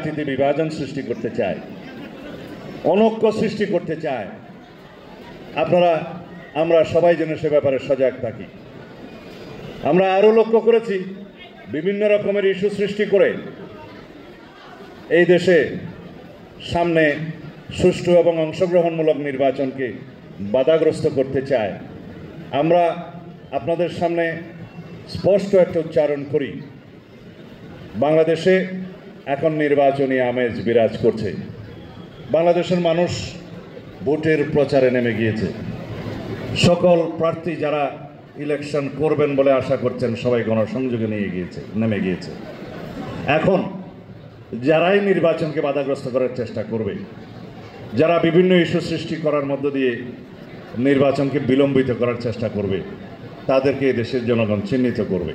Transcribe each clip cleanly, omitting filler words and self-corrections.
জাতিতে বিভাজন সৃষ্টি করতে চায়, অনৈক্য সৃষ্টি করতে চায়। আমরা সবাই যেন সে ব্যাপারে সজাগ থাকি। আমরা আরও লক্ষ্য করেছি বিভিন্ন রকমের ইস্যু সৃষ্টি করে এই দেশে সামনে সুষ্ঠু এবং অংশগ্রহণমূলক নির্বাচনকে বাধাগ্রস্ত করতে চায়। আমরা আপনাদের সামনে স্পষ্ট একটা উচ্চারণ করি, বাংলাদেশে এখন নির্বাচনী আমেজ বিরাজ করছে। বাংলাদেশের মানুষ ভোটের প্রচারে নেমে গিয়েছে। সকল প্রার্থী যারা ইলেকশন করবেন বলে আশা করছেন সবাই গণসংযোগে নেমে গিয়েছে। এখন যারাই নির্বাচনকে বাধাগ্রস্ত করার চেষ্টা করবে, যারা বিভিন্ন ইস্যু সৃষ্টি করার মধ্য দিয়ে নির্বাচনকে বিলম্বিত করার চেষ্টা করবে, তাদেরকে দেশের জনগণ চিহ্নিত করবে।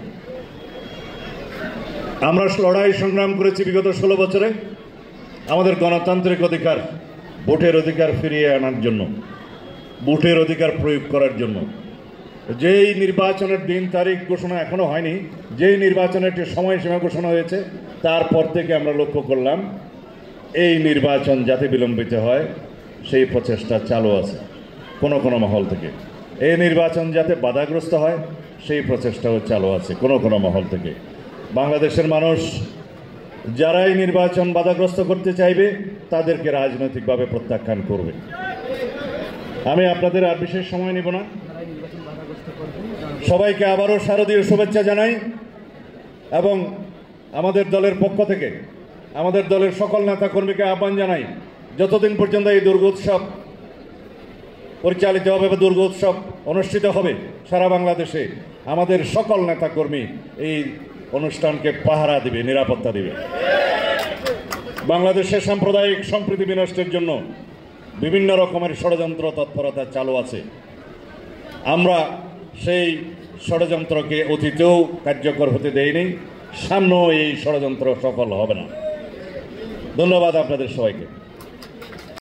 আমরা লড়াই সংগ্রাম করেছি বিগত 16 বছরে আমাদের গণতান্ত্রিক অধিকার, ভোটের অধিকার ফিরিয়ে আনার জন্য, ভোটের অধিকার প্রয়োগ করার জন্য। যেই নির্বাচনের দিন তারিখ ঘোষণা এখনো হয়নি, যেই নির্বাচনের একটি সময়সীমা ঘোষণা হয়েছে, তারপর থেকে আমরা লক্ষ্য করলাম এই নির্বাচন যাতে বিলম্বিত হয় সেই প্রচেষ্টা চালু আছে কোনো কোনো মহল থেকে। এই নির্বাচন যাতে বাধাগ্রস্ত হয় সেই প্রচেষ্টাও চালু আছে কোনো কোনো মহল থেকে। বাংলাদেশের মানুষ যারাই নির্বাচন বাধাগ্রস্ত করতে চাইবে তাদেরকে রাজনৈতিকভাবে প্রত্যাখ্যান করবে। আমি আপনাদের আর বিশেষ সময় নিব না। সবাইকে আবারও শারদীয় শুভেচ্ছা জানাই এবং আমাদের দলের পক্ষ থেকে আমাদের দলের সকল নেতাকর্মীকে আহ্বান জানাই, যতদিন পর্যন্ত এই দুর্গোৎসব পরিচালিত হবে বা দুর্গোৎসব অনুষ্ঠিত হবে সারা বাংলাদেশে, আমাদের সকল নেতাকর্মী এই অনুষ্ঠানকে পাহারা দিবে, নিরাপত্তা দিবে। বাংলাদেশের সাম্প্রদায়িক সম্প্রীতি বিনষ্টের জন্য বিভিন্ন রকমের ষড়যন্ত্র তৎপরতা চালু আছে। আমরা সেই ষড়যন্ত্রকে অতীতেও কার্যকর হতে দেইনি, সামনেও এই ষড়যন্ত্র সফল হবে না। ধন্যবাদ আপনাদের সবাইকে।